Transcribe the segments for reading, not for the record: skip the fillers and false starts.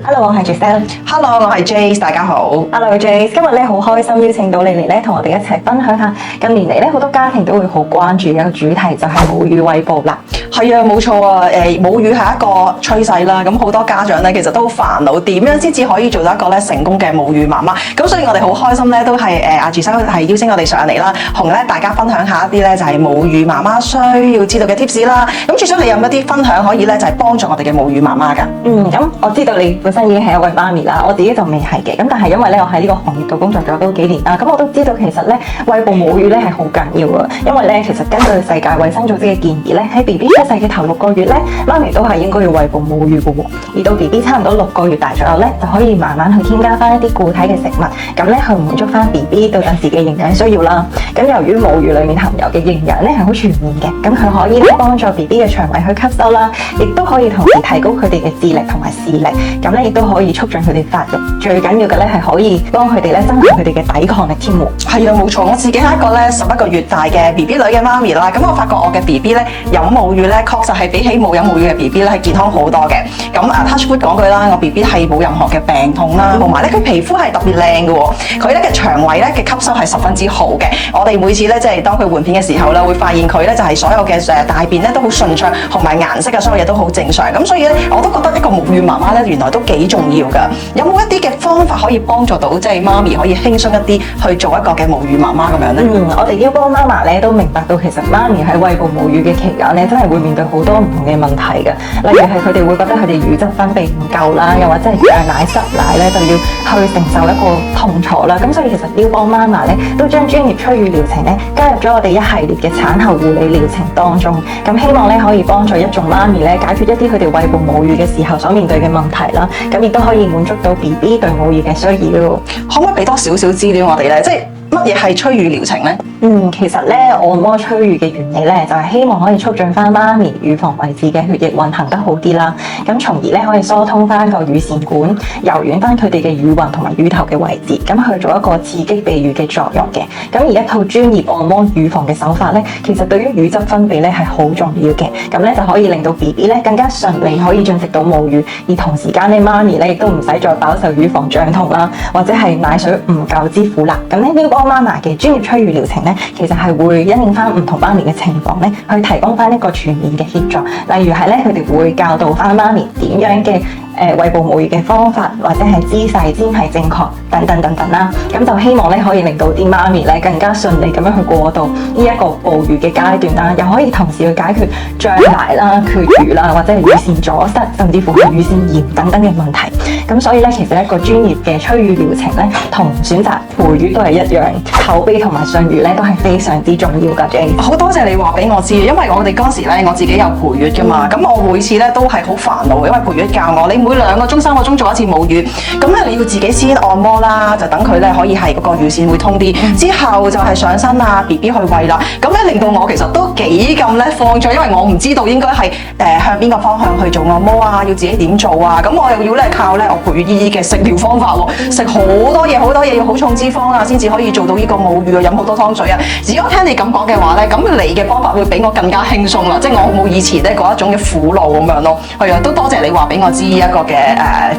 Hello，我係 Giselle。Hello，我係 Jace，大家好。Hello Jace，今日咧好開心邀請到你嚟咧，同我哋一齊分享下近年嚟咧好多家庭都會好關注嘅一個主題，就係母乳餵哺啦。係啊，冇錯啊。母乳係一個趨勢啦。咁好多家長咧，其實都好煩惱點樣先至可以做到一個咧成功嘅母乳媽媽。咁所以我哋好開心咧，都係阿 Giselle係邀請我哋上嚟啦，同咧大家分享下一啲咧就係母乳媽媽需要知道嘅 tips 啦。咁Giselle你有冇一啲分享可以咧就係幫助我哋嘅母乳媽媽㗎？咁我知道你本身已經係一位媽咪啦，我自己就未係嘅。咁但係因為咧我喺呢個行業度工作咗都幾年啦，咁我都知道其實咧餵哺母乳咧係好緊要㗎。因為咧其實根據世界衛生組織嘅建議咧，喺 BB 出世嘅頭6個月咧，媽咪都係應該要餵哺母乳嘅喎。而到 BB 差唔多6個月大左右咧，就可以慢慢去添加翻一啲固體嘅食物，咁咧去滿足翻 BB 對陣時嘅營養需要啦。咁由於母乳裡面含有嘅營養咧係好全面嘅，咁佢可以咧幫助 BB 嘅腸胃去吸收啦，亦都可以同時提高佢哋嘅智力同埋視力，咁咧亦都可以促進佢哋發育。最緊要嘅咧係可以幫佢哋咧增強佢哋嘅抵抗力添喎。係啊，冇錯，我自己係一個咧11個月大嘅 BB 女嘅媽咪啦。咁我發覺我嘅 BB 咧飲母乳咧，確實係比起冇飲母乳嘅 BB 咧係健康好多嘅。咁touch wood 講句啦，我 BB 係冇任何嘅病痛啦，同埋咧佢皮膚係特別靚嘅喎。佢咧嘅腸胃咧嘅吸收係十分之好嘅。我哋每次咧即係當佢換片嘅時候咧，會發現佢咧就係所有嘅大便咧都好順暢，同埋顏色啊所有嘢都好正常。咁所以咧我都覺得一個母乳媽媽咧原來都幾重要㗎。有冇一啲嘅方法可以幫助到即係媽咪可以輕鬆一啲去做一個嘅母乳媽媽咁樣咧？我哋腰幫媽媽咧都明白到其實媽咪喺餵哺母乳嘅期間咧，真係會面對好多唔同嘅問題嘅。例如係佢哋會覺得佢哋乳汁分泌唔夠啦，又或者係脹奶失奶咧就要去承受一個痛楚啦。咁所以其實腰幫媽媽咧都將專業催乳療程咧加入咗我哋一系列嘅產後護理療程當中。咁希望咧可以幫助一眾媽咪咧解決一啲佢哋餵哺母乳嘅時候所面對嘅問題啦。咁亦都可以滿足到 BB 對母乳嘅需要。可唔可以俾多少少資料我哋咧？即係乜嘢係催乳療程咧？其實咧按摩催乳嘅原理咧，就係希望可以促進翻媽咪乳房位置嘅血液運行得好啲啦，咁從而咧可以疏通翻個乳腺管，柔軟翻佢哋嘅乳暈同埋乳頭嘅位置，咁去做一個刺激泌乳嘅作用嘅。咁而一套專業按摩乳房嘅手法咧，其實對於乳汁分泌咧係好重要嘅，咁咧就可以令到 BB 咧更加順利可以進食到母乳，而同時間咧媽咪咧亦都唔使再飽受乳房脹痛啦，或者係奶水唔夠之苦啦。咁咧幫媽媽嘅專業催乳療程咧，其實係會因應翻唔同媽咪嘅情況咧，去提供翻一個全面嘅協助。例如係咧，佢哋會教導翻媽咪點樣嘅餵哺母乳嘅方法，或者係姿勢先係正確等等啦。咁就希望咧可以令到啲媽咪咧更加順利咁樣去過渡呢一個哺乳嘅階段啦，又可以同時去解決脹奶啦、缺乳啦，或者係乳腺阻塞，甚至乎係乳腺炎等等嘅問題。咁所以咧，其實一個專業嘅催乳療程咧，同選擇陪乳都係一樣，口碑同埋信譽咧都係非常之重要㗎。Jace，好多謝你話俾我知，因為我哋嗰時咧我自己有陪月㗎嘛，咁我每次咧都係好煩惱，因為陪月教我你每2個鐘3個鐘做一次母乳，咁咧你要自己先按摩啦，就等佢咧可以係嗰個乳腺會通啲，之後就係上身啊 BB 去餵啦，咁咧令到我其實都幾咁咧放咗，因為我唔知道應該係向邊個方向去做按摩啊，要自己點做啊，咁我又要咧靠咧我陪月姨嘅食療方法喎，食好多嘢，要好重脂肪啊，先至可以做到呢個母乳啊，飲好多湯水啊。如果聽你咁講嘅話咧，咁你嘅方法會比我更加輕鬆啦，即係我冇以前咧嗰一種嘅苦惱咁樣咯。係啊，都多謝你話俾我知一個嘅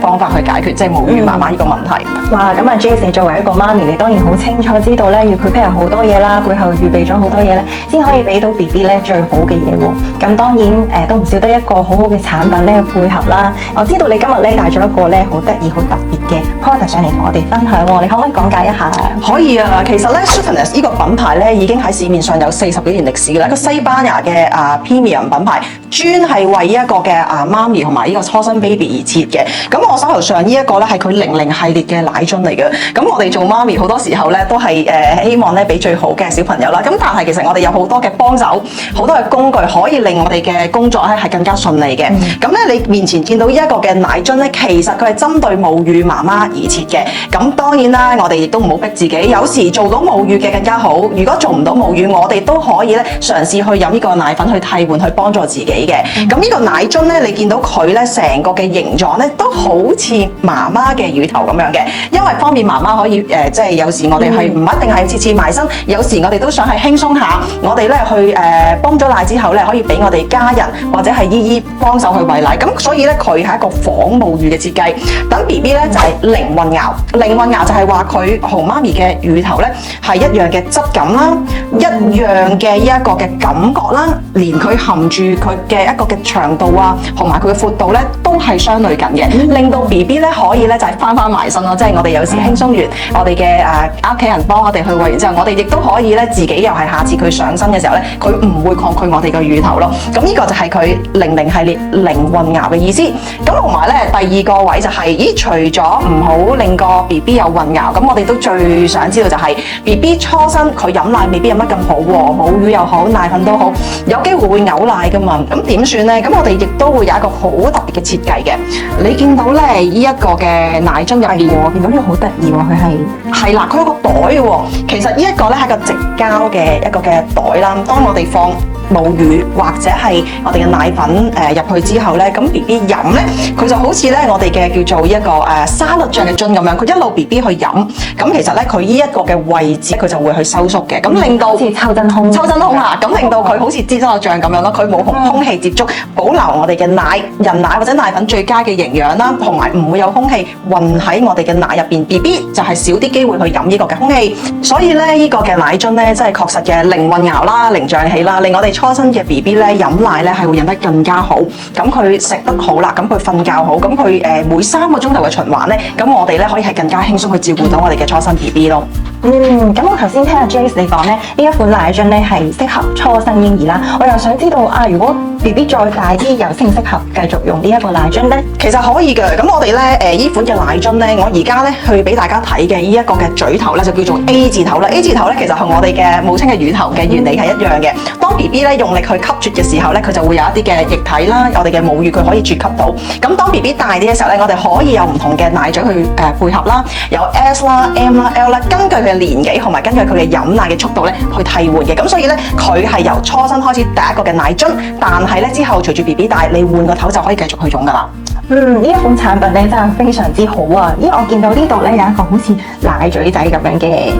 方法去解決即係母乳媽媽呢個問題。哇，咁啊 Jace 作為一個媽咪，你當然好清楚知道咧，要 prepare 好多嘢啦，背後預備咗好多嘢咧，先可以俾到 BB 咧最好嘅嘢喎。咁當然都唔少得一個好好嘅產品咧配合啦。我知道你今日咧帶咗一個咧好得意、好特別嘅 product 上嚟同我哋分享喎，你可唔可以講解一下？可以啊，其實咧 Soothness 呢個品牌咧已經喺市面上有40幾年歷史啦，一個西班牙嘅premium 品牌，專係為一個嘅媽咪同埋呢個初生 baby 而設嘅。咁我手頭上呢一個咧係佢00系列嘅奶樽嚟嘅。咁我哋做媽咪好多時候咧都係希望咧俾最好嘅小朋友啦。咁但係其實我哋有好多嘅幫手，好多嘅工具可以令我哋嘅工作咧係更加順利嘅。咁咧你面前見到呢一個嘅奶樽咧，其實佢係針對母乳媽媽而設嘅。咁當然啦，我哋亦都唔好逼自己，有時做到母乳嘅更加好。如果做唔到母乳，我哋都可以咧嘗試去飲呢個奶粉去替換，去幫助自己嘅。嘅。咁呢個奶樽咧，你見到佢咧成個嘅形狀咧，都好似媽媽嘅乳頭咁樣嘅，因為方便媽媽可以即係有時我哋係唔一定係次次埋身，有時我哋都想係輕鬆下，我哋咧去泵咗奶之後咧，可以俾我哋家人或者係姨姨幫手去餵奶。咁所以咧，佢係一個仿母乳嘅設計。等 B B 咧就係零混淆，零混淆就係話佢同媽咪嘅乳頭咧係一樣嘅質感啦，一樣嘅一個嘅感覺啦，連佢含住佢嘅一個嘅長度啊，同埋佢嘅闊度咧都係相類近嘅，令到 B B 咧可以咧就係翻埋身咯，即係我哋有時輕鬆完，我哋嘅屋企人幫我哋去餵完之後，我哋亦都可以咧自己又係下次佢上身嘅時候咧，佢唔會抗拒我哋嘅乳頭咯。咁呢個就係佢00系列零混淆嘅意思。咁同埋咧第二個位就係、咦，除咗唔好令個 B B 有混淆，咁我哋都最想知道就係 B B 初生佢飲奶未必有乜咁好喎，母乳又好，奶粉都好，有機會嘔奶噶嘛。咁點算咧？咁我哋亦都會有一個好特別嘅設計嘅。你見到咧呢一個嘅奶樽入邊，我見到呢個好得意喎，佢係啦，佢有個袋嘅喎。其實呢一個咧係個直膠嘅一個嘅袋啦。當我哋放母乳或者係我哋嘅奶粉入去之後咧，咁 B B 飲咧，佢就好似咧我哋嘅叫做一個沙律醬嘅樽咁樣，佢一路 B B 去飲，咁其實咧佢呢一個嘅位置佢就會去收縮嘅，咁令到好似抽真空啊，咁令到佢好似支沙律醬咁樣咯，佢冇同空氣接觸，保留我哋嘅奶、人奶或者奶粉最佳嘅營養啦，同埋唔會有空氣混喺我哋嘅奶入邊 ，B B 就係少啲機會去飲呢個嘅空氣，所以咧呢個嘅奶樽咧真係確實嘅零混淆啦、零脹氣啦，令我哋初生嘅 B B 咧飲奶咧係會飲得更加好，咁佢食得好啦，咁佢瞓覺好，咁佢每3個鐘頭嘅循環咧，咁我哋咧可以係更加輕鬆去照顧到我哋嘅初生 B B 咯。咁我頭先聽阿 Jace 你講咧，呢一款奶樽咧係適合初生嬰兒啦。我又想知道啊，如果 B B 再大啲，又適唔適合繼續用呢一個奶樽咧？其實可以嘅。咁我哋咧呢款嘅奶樽咧，我而家咧去俾大家睇嘅呢一個嘅嘴頭咧，就叫做 A 字頭啦。A 字頭咧其實同我哋嘅母親嘅乳頭嘅原理係一樣嘅。當 B B 咧用力去吸啜嘅時候咧，佢就會有一啲嘅液體啦，我哋嘅母乳佢可以啜吸到。咁當 B B 大啲嘅時候咧，我哋可以有唔同嘅奶嘴去配合啦，有 S 啦、M 啦、L 啦，根據佢嘅年紀同埋根據佢嘅飲奶嘅速度咧去替換嘅。咁所以咧佢係由初生開始第一個嘅奶樽，但係咧之後隨住 B B 大，你換個頭就可以繼續去用噶啦。呢一款產品咧真係非常之好啊！因為我見到呢度咧有一個好似奶嘴仔咁樣嘅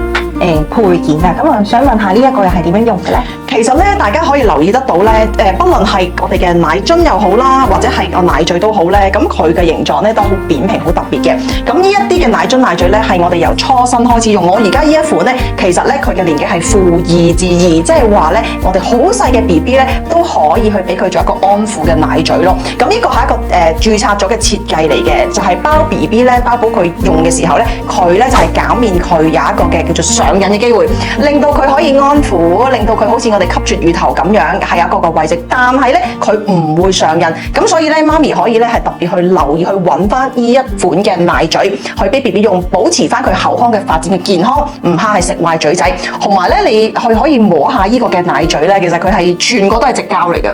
配件啊，咁我想問下呢一個又係點樣用嘅咧？其實咧，大家可以留意得到咧，不論係我哋嘅奶樽又好啦，或者係個奶嘴都好咧，咁佢嘅形狀咧都好扁平、好特別嘅。咁呢一啲嘅奶樽、奶嘴咧，係我哋由初生開始用。我而家呢一款咧，其實咧佢嘅年紀係負2至2，即係話咧，我哋好細嘅 B B 咧都可以去俾佢做一個安撫嘅奶嘴咯。咁呢個係一個註冊咗嘅設計嚟嘅，就係包 B B 咧，包保佢用嘅時候咧，佢咧就係減免佢有一個嘅叫做上癮嘅機會，令到佢可以安撫，令到佢好似我哋吸啜乳頭咁樣，係有一個個位置，但係咧佢唔會上癮，咁所以咧媽咪可以咧係特別去留意去揾翻呢一款嘅奶嘴，去俾 B B 用，保持翻佢口腔嘅發展嘅健康，唔怕係食壞嘴仔，同埋咧你可以摸下呢個嘅奶嘴咧，其實佢係全個都係直膠嚟嘅。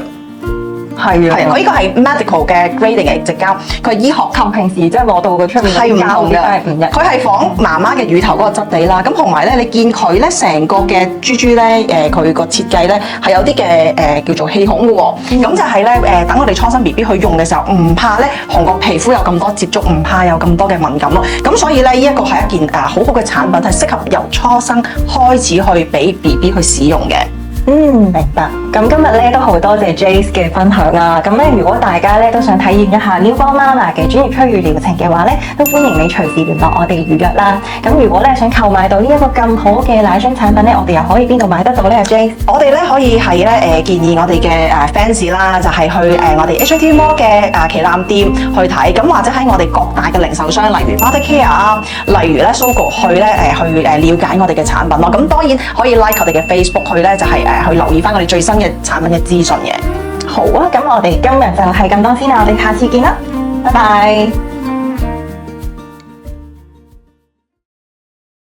係啊，佢呢個係 medical 嘅 grading 嘅直膠，佢係醫學級。平時即係攞到佢出面係唔同嘅，佢係仿媽媽嘅乳頭嗰個質地啦。咁同埋咧，你見佢咧成個嘅珠珠咧，佢個設計咧係有啲嘅叫做氣孔嘅喎。咁就係咧等我哋初生 B B 去用嘅時候，唔怕咧同個皮膚有咁多接觸，唔怕有咁多嘅敏感咯。咁所以咧呢一個係一件好好嘅產品，係適合由初生開始去俾 B B 去使用嘅。明白。咁今日咧都好多謝 Jace 嘅分享啦。咁咧，如果大家咧都想體驗一下 Newborn Mama 嘅專業催乳療程嘅話咧，都歡迎你隨時聯絡我哋預約啦。咁如果咧想購買到呢一個咁好嘅奶樽產品咧，我哋又可以邊度買得到咧？Jace，我哋咧可以係咧建議我哋嘅fans 啦，就係去我哋 HOT Mall 嘅旗艦店去睇，咁或者喺我哋各大嘅零售商，例如 Mothercare 啊，例如咧 Sogo 去咧去了解我哋嘅產品咯。咁當然可以 like 我哋嘅 Facebook 去咧就係去留意翻我哋最新嘅產品嘅資訊嘅。好啊，咁我哋今日就係咁多先啦，我哋下次見啦，拜拜。